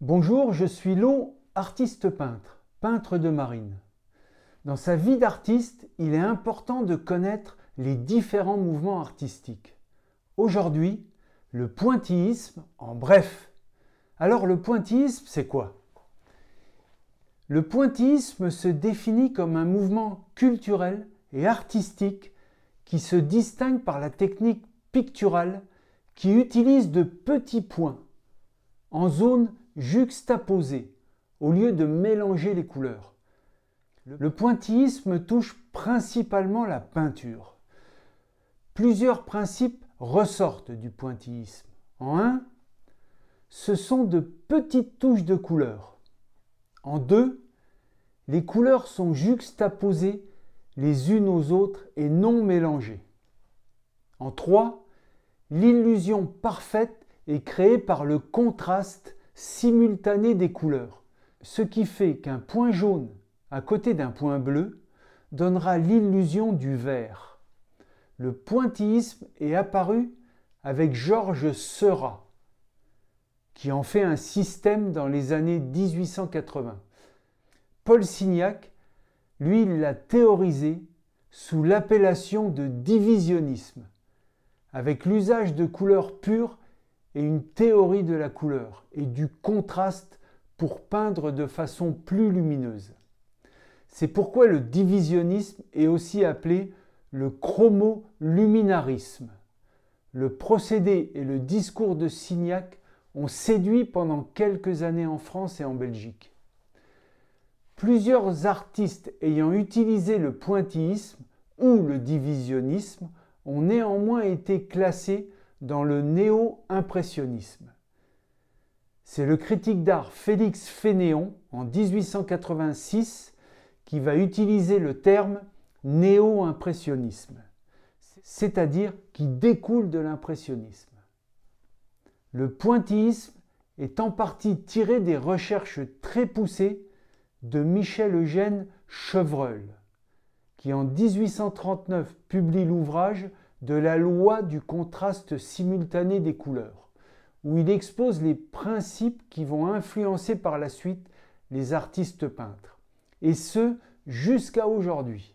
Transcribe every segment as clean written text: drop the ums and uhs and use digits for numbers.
Bonjour, je suis Lo, artiste peintre, peintre de marine. Dans sa vie d'artiste, il est important de connaître les différents mouvements artistiques. Aujourd'hui, le pointillisme en bref. Alors le pointillisme, c'est quoi? Le pointillisme se définit comme un mouvement culturel et artistique qui se distingue par la technique picturale qui utilise de petits points en zone juxtaposée au lieu de mélanger les couleurs. Le pointillisme touche principalement la peinture. Plusieurs principes ressortent du pointillisme. En un, ce sont de petites touches de couleurs. En deux, les couleurs sont juxtaposées les unes aux autres et non mélangées. En trois, l'illusion parfaite est créée par le contraste simultané des couleurs, ce qui fait qu'un point jaune à côté d'un point bleu donnera l'illusion du vert. Le pointillisme est apparu avec Georges Seurat, qui en fait un système dans les années 1880. Paul Signac, lui, il l'a théorisé sous l'appellation de divisionnisme, avec l'usage de couleurs pures et une théorie de la couleur et du contraste pour peindre de façon plus lumineuse. C'est pourquoi le divisionnisme est aussi appelé le chromoluminarisme. Le procédé et le discours de Signac ont séduit pendant quelques années en France et en Belgique. Plusieurs artistes ayant utilisé le pointillisme ou le divisionnisme ont néanmoins été classés dans le néo-impressionnisme. C'est le critique d'art Félix Fénéon, en 1886, qui va utiliser le terme néo-impressionnisme, c'est-à-dire qui découle de l'impressionnisme. Le pointillisme est en partie tiré des recherches très poussées de Michel-Eugène Chevreul, qui en 1839 publie l'ouvrage de la loi du contraste simultané des couleurs, où il expose les principes qui vont influencer par la suite les artistes peintres, et ce jusqu'à aujourd'hui.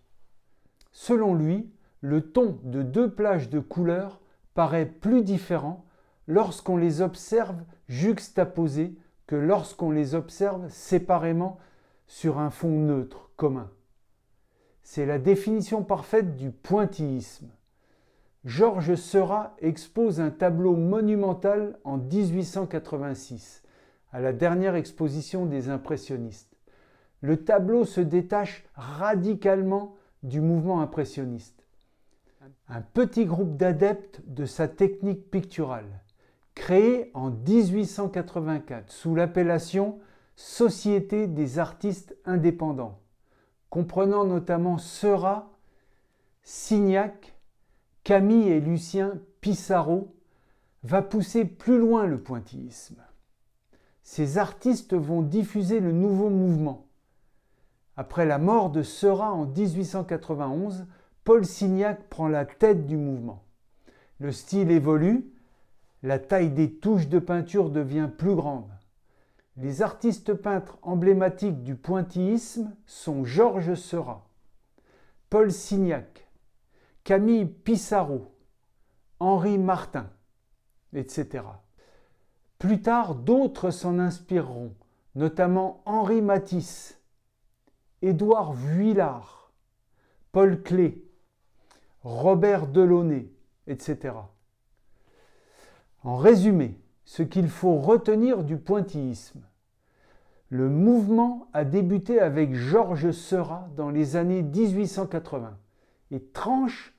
Selon lui, le ton de deux plages de couleurs paraît plus différent lorsqu'on les observe juxtaposés que lorsqu'on les observe séparément sur un fond neutre commun. C'est la définition parfaite du pointillisme. Georges Seurat expose un tableau monumental en 1886, à la dernière exposition des impressionnistes. Le tableau se détache radicalement du mouvement impressionniste. Un petit groupe d'adeptes de sa technique picturale, créé en 1884 sous l'appellation Société des artistes indépendants, comprenant notamment Seurat, Signac, Camille et Lucien Pissarro, va pousser plus loin le pointillisme. Ces artistes vont diffuser le nouveau mouvement. Après la mort de Seurat en 1891, Paul Signac prend la tête du mouvement. Le style évolue, la taille des touches de peinture devient plus grande. Les artistes peintres emblématiques du pointillisme sont Georges Seurat, Paul Signac, Camille Pissarro, Henri Martin, etc. Plus tard, d'autres s'en inspireront, notamment Henri Matisse, Édouard Vuillard, Paul Klee, Robert Delaunay, etc. En résumé, ce qu'il faut retenir du pointillisme. Le mouvement a débuté avec Georges Seurat dans les années 1880 et tranche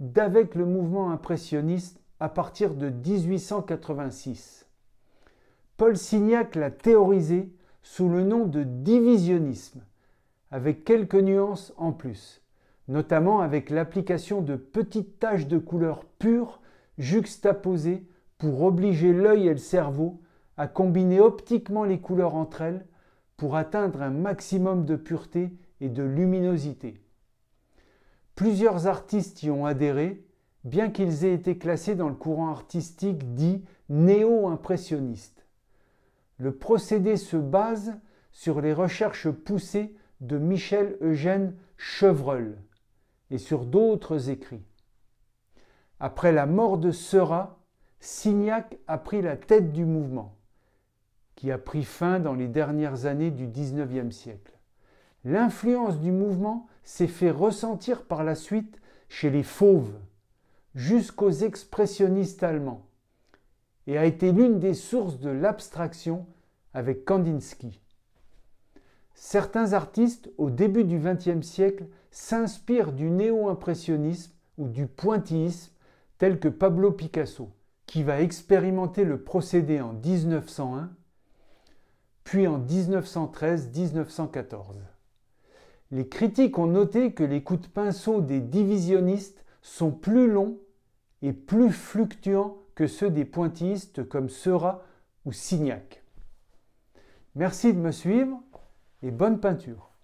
d'avec le mouvement impressionniste à partir de 1886. Paul Signac l'a théorisé sous le nom de divisionnisme, avec quelques nuances en plus, notamment avec l'application de petites taches de couleurs pures juxtaposées pour obliger l'œil et le cerveau à combiner optiquement les couleurs entre elles pour atteindre un maximum de pureté et de luminosité. Plusieurs artistes y ont adhéré, bien qu'ils aient été classés dans le courant artistique dit néo-impressionniste. Le procédé se base sur les recherches poussées de Michel-Eugène Chevreul et sur d'autres écrits. Après la mort de Seurat, Signac a pris la tête du mouvement, qui a pris fin dans les dernières années du XIXe siècle. L'influence du mouvement s'est fait ressentir par la suite chez les fauves, jusqu'aux expressionnistes allemands, et a été l'une des sources de l'abstraction avec Kandinsky. Certains artistes, au début du XXe siècle, s'inspirent du néo-impressionnisme ou du pointillisme, tel que Pablo Picasso, qui va expérimenter le procédé en 1901, puis en 1913-1914. Les critiques ont noté que les coups de pinceau des divisionnistes sont plus longs et plus fluctuants que ceux des pointillistes comme Seurat ou Signac. Merci de me suivre et bonne peinture.